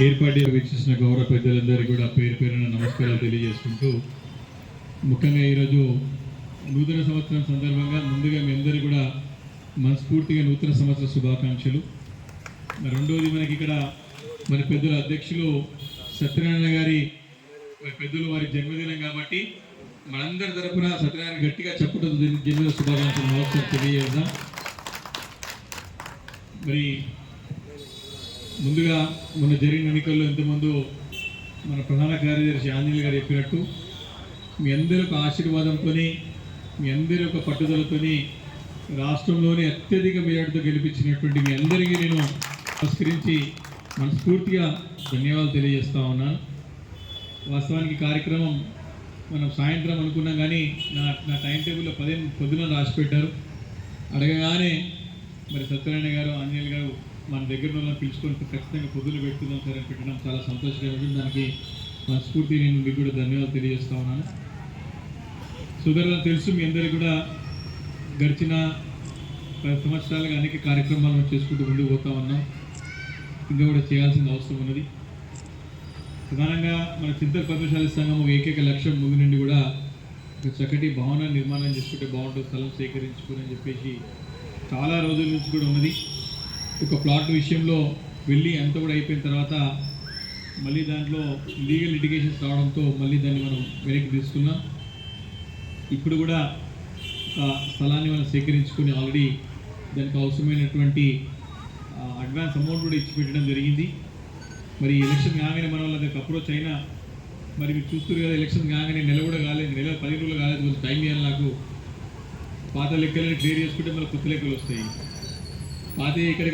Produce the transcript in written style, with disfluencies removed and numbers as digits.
ఏర్పాటు వీక్షిస్తున్న గౌరవ పెద్దలందరికీ కూడా పేరు పేరున నమస్కారాలు తెలియజేసుకుంటూ ముఖ్యంగా ఈరోజు నూతన సంవత్సరం సందర్భంగా ముందుగా మీ అందరికీ కూడా మనస్ఫూర్తిగా నూతన సంవత్సర శుభాకాంక్షలు. రెండవది మనకి ఇక్కడ మన పెద్దల అధ్యక్షులు సత్యనారాయణ గారి పెద్దలు వారి జన్మదినం కాబట్టి మనందరి తరఫున సత్యనారాయణ గట్టిగా చెప్పడం జన్మదిన శుభాకాంక్షలు మరొకసారి తెలియజేద్దాం. మరి ముందుగా మొన్న జరిగిన ఎన్నికల్లో ఇంతకుముందు మన ప్రధాన కార్యదర్శి ఆంజనేయులు గారు చెప్పినట్టు మీ అందరి ఒక ఆశీర్వాదంతో మీ అందరి ఒక పట్టుదలతో రాష్ట్రంలోనే అత్యధిక మెజార్టీతో గెలిపించినటువంటి మీ అందరికీ నేను నమస్కరించి మనస్ఫూర్తిగా ధన్యవాదాలు తెలియజేస్తా ఉన్నాను. వాస్తవానికి కార్యక్రమం మనం సాయంత్రం అనుకున్నాం కానీ నా టైం టేబుల్లో పొద్దున రాసి పెట్టారు. అడగగానే మరి సత్యనారాయణ గారు ఆంజనేయులు గారు మన దగ్గర ఉన్న పిలుచుకొని ఖచ్చితంగా పొద్దులు పెడుతున్నాం సార్ అని పెట్టడం చాలా సంతోషకరమైన. దానికి మనస్ఫూర్తి నేను మీకు కూడా ధన్యవాదాలు తెలియజేస్తా ఉన్నాను. సోదరులను తెలుసు మీ అందరికీ కూడా గడిచిన 10 సంవత్సరాలుగా అనేక కార్యక్రమాలను చేసుకుంటూ ముందుకు పోతా ఉన్నాం. ఇంకా కూడా చేయాల్సిన అవసరం ఉన్నది. ప్రధానంగా మన చింతల పద్మశాలి సంఘం ఏకైక లక్ష్యం ముందు నుండి కూడా ఒక చక్కటి భవన నిర్మాణం చేసుకుంటే బాగుంటుంది, స్థలం సేకరించుకుని అని చెప్పేసి చాలా రోజుల నుంచి కూడా ఉన్నది. ఒక ప్లాట్ విషయంలో వెళ్ళి అంత కూడా అయిపోయిన తర్వాత మళ్ళీ దాంట్లో లీగల్ లిటిగేషన్స్ రావడంతో మళ్ళీ దాన్ని మనం వెనక్కి తీసుకున్నాం. ఇప్పుడు కూడా ఒక స్థలాన్ని మనం సేకరించుకొని ఆల్రెడీ దానికి అవసరమైనటువంటి అడ్వాన్స్ అమౌంట్ కూడా ఇచ్చి పెట్టడం జరిగింది. మరి ఎలక్షన్ కాగానే మన వాళ్ళకి అప్రోచ్ అయినా మరి మీరు చూస్తారు కదా, ఎలక్షన్ కాగానే నెల కూడా కాలేదు, నెల 10 రోజులు కాలేదు, కొంచెం టైం ఇవ్వాలి. నాకు పాత లెక్కలని క్లియర్ చేసుకుంటే మళ్ళీ కొత్త లెక్కలు వస్తాయి. పాత ఇక్కడ